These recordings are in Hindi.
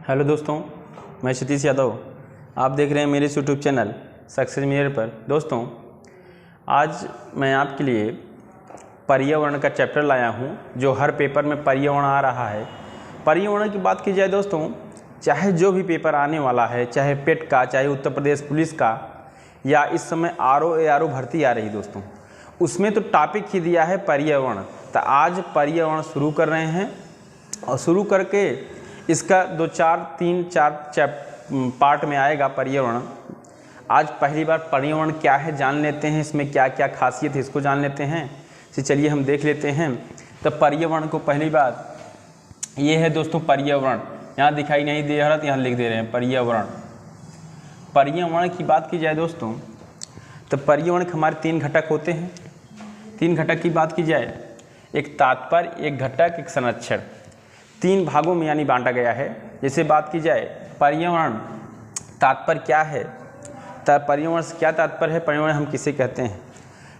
हेलो दोस्तों, मैं सतीश यादव। आप देख रहे हैं मेरे यूट्यूब चैनल सक्सेस मिरर पर। दोस्तों, आज मैं आपके लिए पर्यावरण का चैप्टर लाया हूं, जो हर पेपर में पर्यावरण आ रहा है। पर्यावरण की बात की जाए दोस्तों, चाहे जो भी पेपर आने वाला है, चाहे पेट का, चाहे उत्तर प्रदेश पुलिस का, या इस समय आरओ भर्ती आ रही दोस्तों, उसमें तो टॉपिक ही दिया है पर्यावरण। तो आज पर्यावरण शुरू कर रहे हैं और शुरू करके इसका 2-4 पार्ट में आएगा पर्यावरण। आज पहली बार पर्यावरण क्या है जान लेते हैं, इसमें क्या क्या खासियत है इसको जान लेते हैं। तो चलिए हम देख लेते हैं। तो पर्यावरण को पहली बात ये है दोस्तों, पर्यावरण यहाँ दिखाई नहीं दे रहा तो यहाँ लिख दे रहे हैं पर्यावरण। पर्यावरण की बात की जाए दोस्तों, तो पर्यावरण के हमारे 3 घटक होते हैं। 3 घटक की बात की जाए, एक तात्पर्य, एक घटक, एक संरक्षण। 3 भागों में यानी बांटा गया है। जैसे बात की जाए पर्यावरण, तात्पर्य क्या है, पर्यावरण से क्या तात्पर्य है, पर्यावरण हम किसे कहते हैं।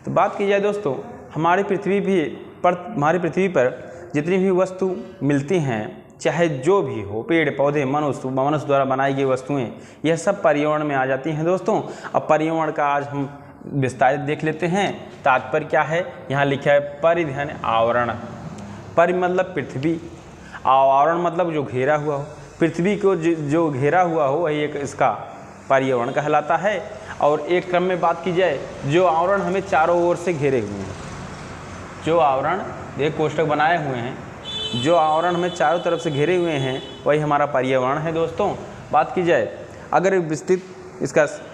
तो बात की जाए दोस्तों, हमारी पृथ्वी पर जितनी भी वस्तु मिलती हैं, चाहे जो भी हो, पेड़ पौधे, मनुष्य द्वारा बनाई गई वस्तुएं, यह सब पर्यावरण में आ जाती हैं दोस्तों। अब पर्यावरण का आज हम विस्तारित देख लेते हैं। तात्पर्य क्या है, यहाँ लिखा है परिधन आवरण। परि मतलब पृथ्वी, आवरण मतलब जो घेरा हुआ हो, पृथ्वी को जो घेरा हुआ हो वही एक इसका पर्यावरण कहलाता है। और एक क्रम में बात की जाए, जो आवरण हमें चारों ओर से घेरे हुए हैं, जो आवरण, एक कोष्ठक बनाए हुए हैं, जो आवरण हमें चारों तरफ से घेरे हुए हैं वही हमारा पर्यावरण है दोस्तों। बात की जाए अगर विस्तृत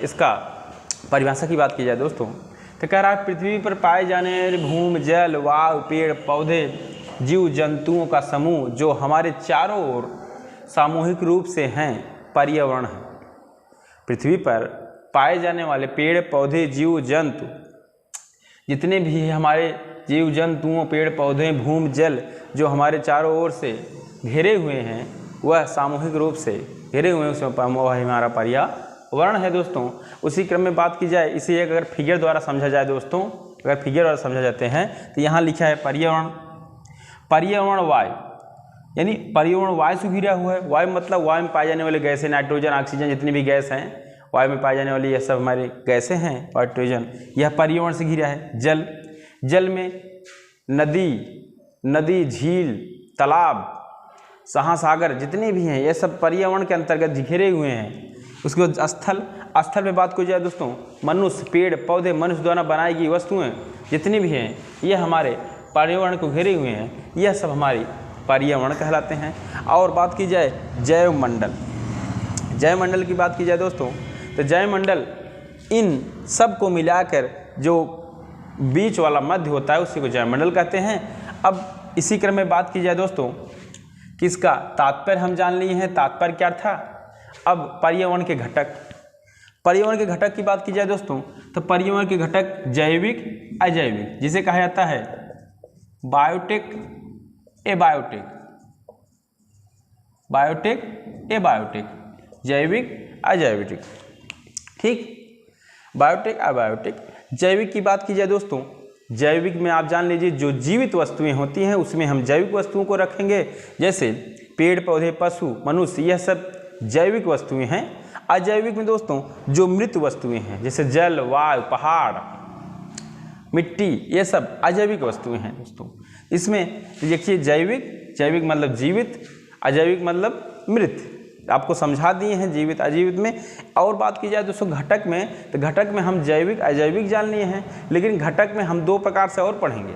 इसका परिभाषा की बात की जाए दोस्तों, तो कह रहा है पृथ्वी पर पाए जाने वाले भूमि, जल, वायु, पेड़ पौधे, जीव जंतुओं का समूह जो हमारे चारों ओर सामूहिक रूप से हैं, पर्यावरण है। पृथ्वी पर पाए जाने वाले पेड़ पौधे, जीव जंतु, जितने भी हमारे जीव जंतुओं, पेड़ पौधे, भूमि, जल जो हमारे चारों ओर से घेरे हुए हैं, वह सामूहिक रूप से घेरे हुए हैं, वह हमारा पर्यावरण है दोस्तों। उसी क्रम में बात की जाए, इसे एक अगर फिगर द्वारा समझा जाए दोस्तों, अगर फिगर द्वारा समझा जाते हैं तो यहाँ लिखा है पर्यावरण वायु, यानी पर्यावरण वायु से घिरा हुआ है। वायु मतलब वायु में पाए जाने वाले गैसें, नाइट्रोजन, ऑक्सीजन, जितनी भी गैस हैं वायु में पाए जाने वाली, यह सब हमारी गैसें हैं, नाइट्रोजन, यह पर्यावरण से घिरा है। जल में नदी, झील, तालाब, महासागर जितने भी हैं, ये सब पर्यावरण के अंतर्गत घिरे हुए हैं। उसके बाद स्थल में बात की जाए दोस्तों, मनुष्य, पेड़ पौधे, मनुष्य द्वारा बनाई गई वस्तुएं जितनी भी हैं, ये हमारे पर्यावरण को घेरे हुए हैं, यह सब हमारी पर्यावरण कहलाते हैं। और बात की जाए जैवमंडल की बात की जाए दोस्तों, तो जैवमंडल इन सब को मिलाकर जो बीच वाला मध्य होता है उसी को जैवमंडल कहते हैं। अब इसी क्रम में बात की जाए दोस्तों, किसका तात्पर्य हम जान लिए हैं, तात्पर्य क्या था। अब पर्यावरण के घटक की बात की जाए दोस्तों, तो पर्यावरण के घटक जैविक, अजैविक, जिसे कहा जाता है बायोटिक, एबायोटिक, जैविक, अजैविक, ठीक, बायोटिक, अबायोटिक। जैविक की बात की जाए दोस्तों, जैविक में आप जान लीजिए जो जीवित वस्तुएं होती हैं उसमें हम जैविक वस्तुओं को रखेंगे, जैसे पेड़ पौधे, पशु, मनुष्य, यह सब जैविक वस्तुएं हैं। अजैविक में दोस्तों जो मृत वस्तुएं हैं, जैसे जल, वायु, पहाड़, मिट्टी, ये सब अजैविक वस्तुएं हैं दोस्तों। इसमें देखिए जैविक मतलब जीवित, अजैविक मतलब मृत, आपको समझा दिए हैं जीवित अजीवित में। और बात की जाए दोस्तों घटक में, तो घटक में हम जैविक अजैविक जान लिए हैं, लेकिन घटक में हम 2 प्रकार से और पढ़ेंगे,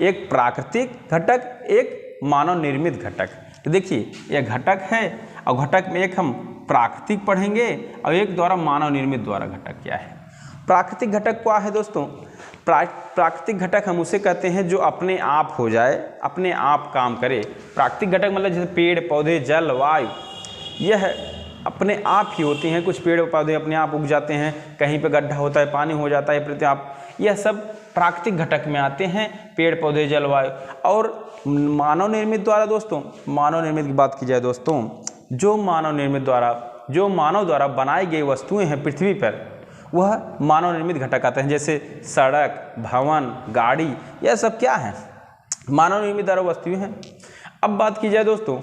एक प्राकृतिक घटक, एक मानव निर्मित घटक। तो देखिए यह घटक है और घटक में एक हम प्राकृतिक पढ़ेंगे और एक द्वारा मानव निर्मित द्वारा घटक क्या है। प्राकृतिक घटक क्या है दोस्तों, प्राकृतिक घटक हम उसे कहते हैं जो अपने आप हो जाए, अपने आप काम करे। प्राकृतिक घटक मतलब जैसे पेड़ पौधे, जल, वायु, यह अपने आप ही होती हैं। कुछ पेड़ पौधे अपने आप उग जाते हैं, कहीं पे गड्ढा होता है, पानी हो जाता है प्रति आप, यह सब प्राकृतिक घटक में आते हैं, पेड़ पौधे, जलवायु। और मानव निर्मित द्वारा दोस्तों, मानव निर्मित की बात की जाए दोस्तों, जो मानव द्वारा बनाई गई वस्तुएं हैं पृथ्वी पर, वह मानव निर्मित घटक आते हैं। जैसे सड़क, भवन, गाड़ी, यह सब क्या है, मानव निर्मित द्वारा वस्तुएं हैं। अब बात की जाए दोस्तों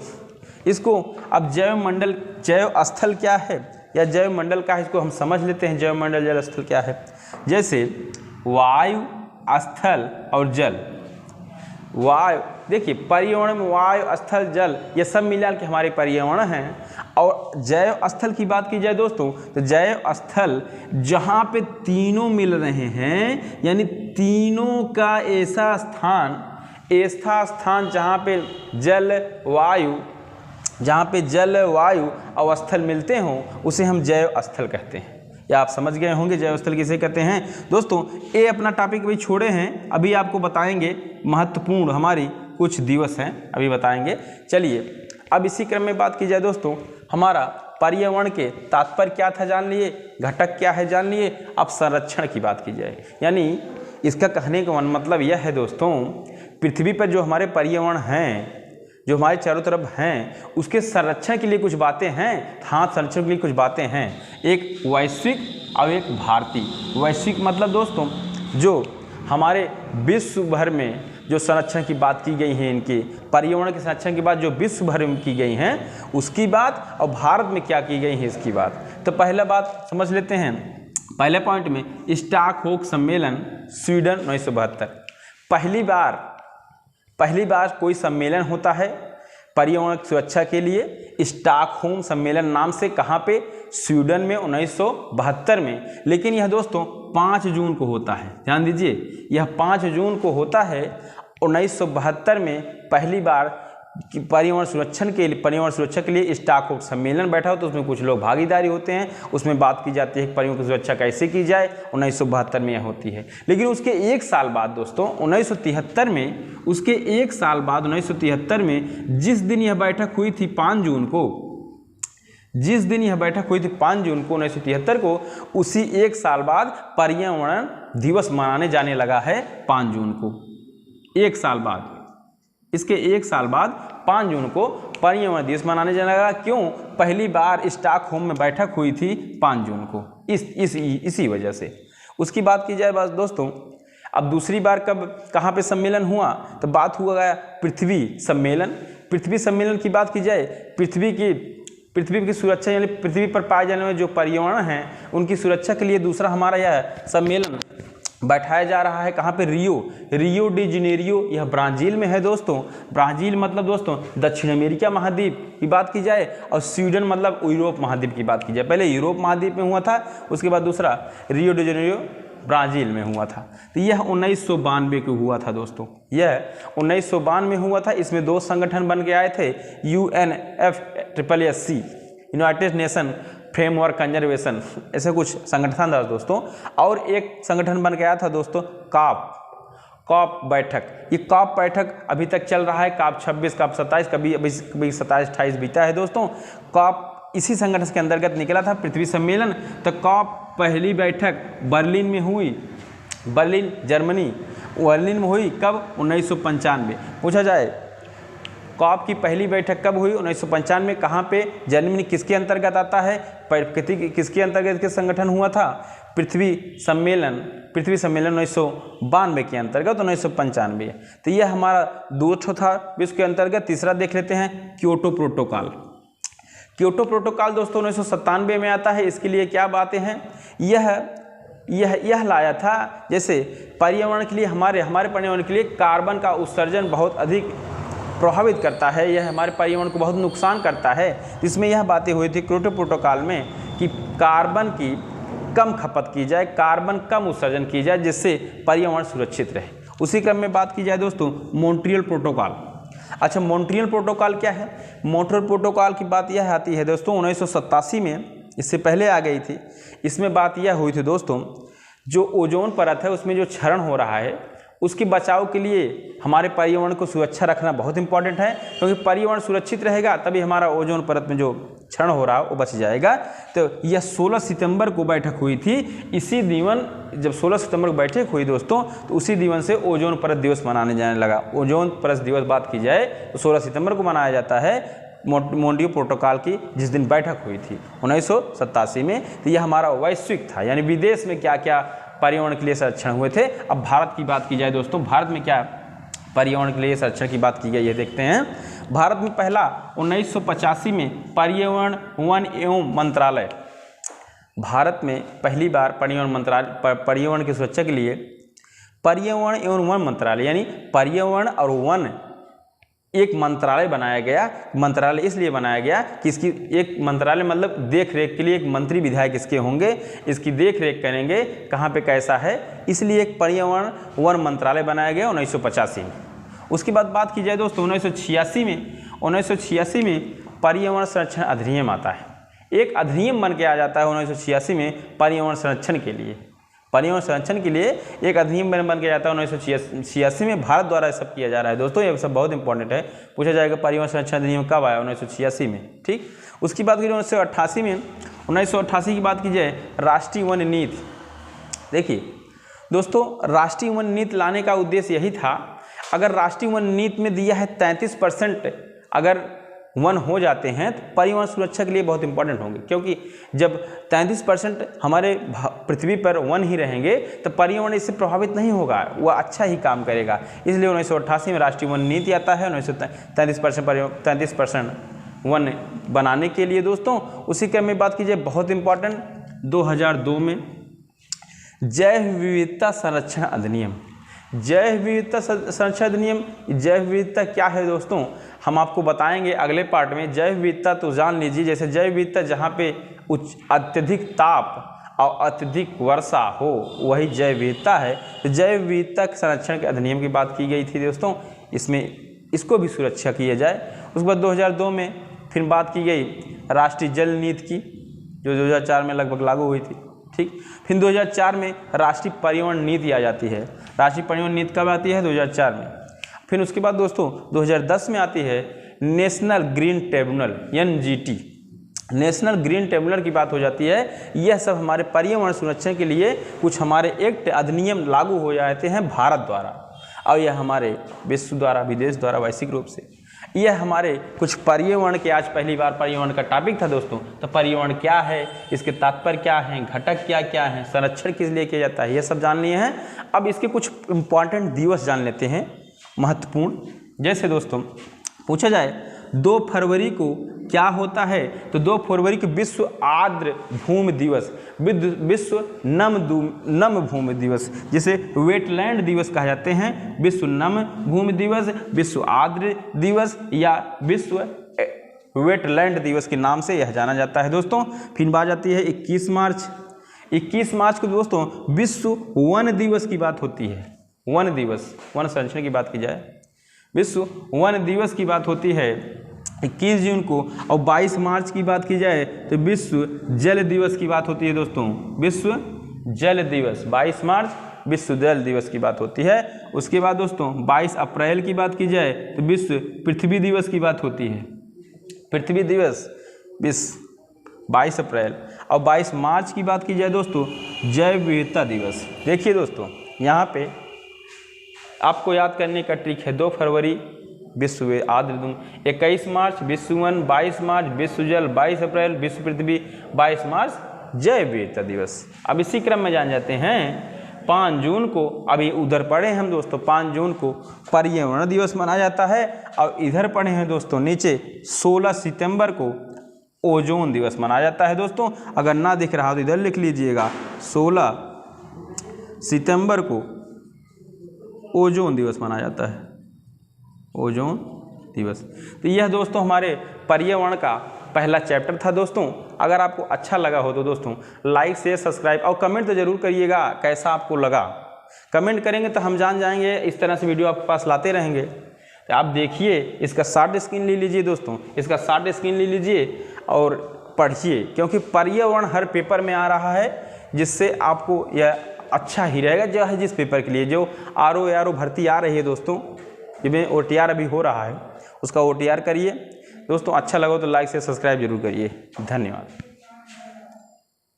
इसको अब जैव मंडल, जैव स्थल क्या है या जैव मंडल का है, इसको हम समझ लेते हैं। जैव मंडल जल स्थल क्या है? जैसे वायु, स्थल और जल। वायु, देखिए पर्यावरण में वायु, स्थल, जल ये सब मिला के हमारे पर्यावरण हैं। और जैव स्थल की बात की जाए दोस्तों, तो जैव स्थल जहाँ पे तीनों मिल रहे हैं, यानी तीनों का ऐसा स्थान जहाँ पे जल वायु, जहाँ पे जल वायु और स्थल मिलते हों, उसे हम जैव स्थल कहते हैं। या आप समझ गए होंगे जैव स्थल किसे कहते हैं। दोस्तों ये अपना टॉपिक भी छोड़े हैं, अभी आपको बताएंगे। महत्वपूर्ण हमारी कुछ दिवस हैं, अभी बताएंगे। चलिए अब इसी क्रम में बात की जाए दोस्तों, हमारा पर्यावरण के तात्पर्य क्या था जान लिए, घटक क्या है जान लिए। अब संरक्षण की बात की जाए, यानी इसका कहने का मतलब यह है दोस्तों, पृथ्वी पर जो हमारे पर्यावरण हैं, जो हमारे चारों तरफ हैं, उसके संरक्षण के लिए कुछ बातें हैं। हाँ, संरक्षण के लिए कुछ बातें हैं, एक वैश्विक और एक भारतीय। वैश्विक मतलब दोस्तों जो हमारे विश्व भर में जो संरक्षण की बात की गई है, इनके पर्यावरण के संरक्षण की बात जो विश्व भर में की गई हैं उसकी बात, और भारत में क्या की गई है इसकी बात। तो पहला बात समझ लेते हैं। पहले पॉइंट में स्टॉकहोम सम्मेलन स्वीडन 1972। पहली बार कोई सम्मेलन होता है पर्यावरण की सुरक्षा के लिए, स्टॉकहोम सम्मेलन नाम से। कहाँ पे? स्वीडन में 1972 में। लेकिन यह दोस्तों 5 जून को होता है, ध्यान दीजिए, यह 5 जून को होता है 1972 में। पहली बार पर्यावरण सुरक्षा के लिए स्टॉकहोम सम्मेलन बैठा हो, तो उसमें कुछ लोग भागीदारी होते हैं, उसमें बात की जाती है कि पर्यावरण की सुरक्षा कैसे की जाए। 1972 में यह होती है। लेकिन उसके एक साल बाद दोस्तों 1973 में, उसके एक साल बाद 1973 में जिस दिन यह बैठक हुई थी 5 जून को, जिस दिन यह बैठक हुई थी 5 जून को 1973 को, उसी एक साल बाद पर्यावरण दिवस मनाने जाने लगा है 5 जून को। एक साल बाद, इसके एक साल बाद 5 जून को पर्यावरण दिवस मनाने जाने लगा। क्यों? पहली बार स्टॉकहोम में बैठक हुई थी 5 जून को, इसी वजह से। उसकी बात की जाए बस दोस्तों, अब दूसरी बार कब कहाँ पे सम्मेलन हुआ, तो बात हुआ गया पृथ्वी सम्मेलन। पृथ्वी सम्मेलन की बात की जाए, पृथ्वी की सुरक्षा, यानी पृथ्वी पर पाए जाने वाले जो पर्यावरण हैं उनकी सुरक्षा के लिए दूसरा हमारा यह सम्मेलन बैठाया जा रहा है। कहाँ पे? रियो डी जेनेरियो, यह ब्राज़ील में है दोस्तों। ब्राज़ील मतलब दोस्तों दक्षिण अमेरिका महाद्वीप की बात की जाए, और स्वीडन मतलब यूरोप महाद्वीप की बात की जाए। पहले यूरोप महाद्वीप में हुआ था, उसके बाद दूसरा रियो डी जेनेरियो ब्राज़ील में हुआ था। तो यह 1992 को हुआ था दोस्तों, यह 1992 में हुआ था। इसमें 2 संगठन बन के आए थे, UNFCCC, United nation framework conservation, ऐसे कुछ संगठन था दोस्तों। और एक संगठन बन के आया था दोस्तों कॉप बैठक। ये कॉप बैठक अभी तक चल रहा है, कॉप 26, कॉप 27, कभी 27-28 बीता है दोस्तों। कॉप इसी संगठन के अंतर्गत निकला था पृथ्वी सम्मेलन। तो कॉप पहली बैठक बर्लिन में हुई, बर्लिन जर्मनी, बर्लिन में हुई कब? 1995। पूछा जाए कॉप की पहली बैठक कब हुई? 1995। कहाँ पे? जर्मनी। किसके अंतर्गत आता है? प्रकृति किसके अंतर्गत के संगठन हुआ था? पृथ्वी सम्मेलन 1992 के अंतर्गत 1995। तो यह हमारा 2 था विश्व के अंतर्गत। तीसरा देख लेते हैं क्योटो प्रोटोकॉल। क्योटो प्रोटोकॉल दोस्तों 1997 में आता है। इसके लिए क्या बातें हैं? यह लाया था, जैसे पर्यावरण के लिए, हमारे पर्यावरण के लिए कार्बन का उत्सर्जन बहुत अधिक प्रभावित करता है, यह हमारे पर्यावरण को बहुत नुकसान करता है। इसमें यह बातें हुई थी क्योटो प्रोटोकॉल में कि कार्बन की कम खपत की जाए, कार्बन कम उत्सर्जन की जाए, जिससे पर्यावरण सुरक्षित रहे। उसी क्रम में बात की जाए दोस्तों मॉन्ट्रियल प्रोटोकॉल। अच्छा, मॉन्ट्रियल प्रोटोकॉल क्या है? मॉन्ट्रियल प्रोटोकॉल की बात यह आती है दोस्तों 1987 में, इससे पहले आ गई थी। इसमें बात यह हुई थी दोस्तों, जो ओजोन परत है उसमें जो क्षरण हो रहा है उसके बचाव के लिए हमारे पर्यावरण को सुरक्षा रखना बहुत इंपॉर्टेंट है, क्योंकि पर्यावरण सुरक्षित रहेगा तभी हमारा ओजोन परत में जो क्षरण हो रहा है वो बच जाएगा। तो यह 16 सितंबर को बैठक हुई थी। इसी दिन जब 16 सितंबर को बैठक हुई दोस्तों, तो उसी दिन से ओजोन परत दिवस मनाने जाने लगा। ओजोन परत दिवस बात की जाए तो 16 सितंबर को मनाया जाता है, मॉन्ट्रियल प्रोटोकॉल की जिस दिन बैठक हुई थी 1987 में। तो यह हमारा वैश्विक था, यानी विदेश में क्या क्या पर्यावरण के लिए संरक्षण हुए थे। अब भारत की बात की जाए दोस्तों, भारत में क्या पर्यावरण के लिए संरक्षण की बात की गई है देखते हैं। भारत में पहला 1985 में पर्यावरण वन एवं मंत्रालय, भारत में पहली बार पर्यावरण की सुरक्षा के लिए पर्यावरण एवं वन मंत्रालय यानी पर्यावरण और वन एक मंत्रालय बनाया गया। मंत्रालय इसलिए बनाया गया कि इसकी एक मंत्रालय मतलब देख रेख के लिए एक मंत्री विधायक इसके होंगे, इसकी देख रेख करेंगे कहाँ पे कैसा है, इसलिए एक पर्यावरण वन मंत्रालय बनाया गया 1985 में। उसके बाद बात की जाए दोस्तों 1986 में पर्यावरण संरक्षण अधिनियम आता है। एक अधिनियम बन के आ जाता है 1986 में पर्यावरण संरक्षण के लिए। पर्यावरण संरक्षण के लिए एक अधिनियम बन के जाता है 1986 में। भारत द्वारा ये सब किया जा रहा है दोस्तों, ये सब बहुत इंपॉर्टेंट है। पूछा जाएगा पर्यावरण संरक्षण अधिनियम कब आया, 1986 में। ठीक, उसकी बात करें 1988 में, 1988 की बात की जाए राष्ट्रीय वन नीति। देखिए दोस्तों, राष्ट्रीय वन नीति लाने का उद्देश्य यही था, अगर राष्ट्रीय वन नीति में दिया है 33% अगर वन हो जाते हैं तो पर्यावरण सुरक्षा के लिए बहुत इंपॉर्टेंट होंगे, क्योंकि जब 33% हमारे पृथ्वी पर वन ही रहेंगे तो पर्यावरण इससे प्रभावित नहीं होगा, वह अच्छा ही काम करेगा। इसलिए 1988 में राष्ट्रीय वन नीति आता है 33% वन बनाने के लिए दोस्तों। उसी क्रम में बात कीजिए बहुत इंपॉर्टेंट 2002 में जैव विविधता संरक्षण अधिनियम। जैव विविधता संरक्षण अधिनियम, जैव विविधता क्या है दोस्तों, हम आपको बताएंगे अगले पार्ट में। जैव विविधता तो जान लीजिए, जैसे जैव विविधता जहाँ पे अत्यधिक ताप और अत्यधिक वर्षा हो वही जैव विविधता है। तो जैव विविधता संरक्षण के अधिनियम की बात की गई थी दोस्तों, इसमें इसको भी सुरक्षा किया जाए। उसके बाद 2002 में फिर बात की गई राष्ट्रीय जल नीति की, जो 2004 में लगभग लागू हुई थी। ठीक, फिर 2004 में राष्ट्रीय पर्यावरण नीति आ जाती है। राष्ट्रीय पर्यावरण नीति कब आती है, 2004 में। फिर उसके बाद दोस्तों 2010 में आती है national green tribunal, NGT, national green tribunal की बात हो जाती है। यह सब हमारे पर्यावरण संरक्षण के लिए कुछ हमारे एक्ट अधिनियम लागू हो जाते हैं भारत द्वारा, और यह हमारे विश्व द्वारा, विदेश द्वारा वैश्विक रूप से। यह हमारे कुछ पर्यावरण के, आज पहली बार पर्यावरण का टॉपिक था दोस्तों। तो पर्यावरण क्या है, इसके तात्पर्य क्या हैं, घटक क्या क्या हैं, संरक्षण किस लिए किया जाता है, यह सब जान लिए हैं। अब इसके कुछ इम्पॉर्टेंट दिवस जान लेते हैं महत्वपूर्ण। जैसे दोस्तों पूछा जाए 2 फरवरी को क्या होता है, तो 2 फरवरी को विश्व आर्द्र भूमि दिवस, विश्व नम भूमि दिवस, जिसे वेटलैंड दिवस कहा जाते हैं। विश्व नम भूमि दिवस, विश्व आर्द्र दिवस या विश्व वेटलैंड दिवस के नाम से यह जाना जाता है दोस्तों। फिर बात आती है 21 मार्च। 21 मार्च को दोस्तों विश्व वन दिवस की बात होती है। वन दिवस, वन संरक्षण की बात की जाए, विश्व वन दिवस की बात होती है 21 जून को। और 22 मार्च की बात की जाए तो विश्व जल दिवस की बात होती है दोस्तों। विश्व जल दिवस 22 मार्च विश्व जल दिवस की बात होती है। उसके बाद दोस्तों 22 अप्रैल की बात की जाए तो विश्व पृथ्वी दिवस की बात होती है। पृथ्वी दिवस विश्व 22 अप्रैल। और 22 मार्च की बात की जाए दोस्तों जैव विविधता दिवस। देखिए दोस्तों यहाँ पे आपको याद करने का ट्रिक है, 2 फरवरी विश्व आर्द्र, 21 मार्च विश्व वन, 22 मार्च विश्व जल, 22 अप्रैल विश्व पृथ्वी, 22 मार्च जैव विविधता दिवस। अब इसी क्रम में जान जाते हैं 5 जून को, अभी उधर पढ़े हम दोस्तों, 5 जून को पर्यावरण दिवस मनाया जाता है। और इधर पढ़े हैं दोस्तों नीचे 16 सितंबर को ओजोन दिवस मनाया जाता है दोस्तों। अगर ना दिख रहा तो इधर लिख लीजिएगा 16 सितंबर को ओजोन दिवस मनाया जाता है, ओजोन दिवस। तो यह दोस्तों हमारे पर्यावरण का पहला चैप्टर था दोस्तों। अगर आपको अच्छा लगा हो तो दोस्तों लाइक शेयर सब्सक्राइब और कमेंट तो ज़रूर करिएगा कैसा आपको लगा। कमेंट करेंगे तो हम जान जाएंगे, इस तरह से वीडियो आपके पास लाते रहेंगे। तो आप देखिए, इसका शॉर्ट स्क्रीन ले लीजिए दोस्तों, इसका शॉर्ट स्क्रीन ले लीजिए और पढ़िए, क्योंकि पर्यावरण हर पेपर में आ रहा है, जिससे आपको यह अच्छा ही रहेगा। जो है जिस पेपर के लिए जो आर.ओ. भर्ती आ रही है दोस्तों, जिसमें OTR अभी हो रहा है, उसका OTR करिए दोस्तों। अच्छा लगा तो लाइक से सब्सक्राइब जरूर करिए। धन्यवाद।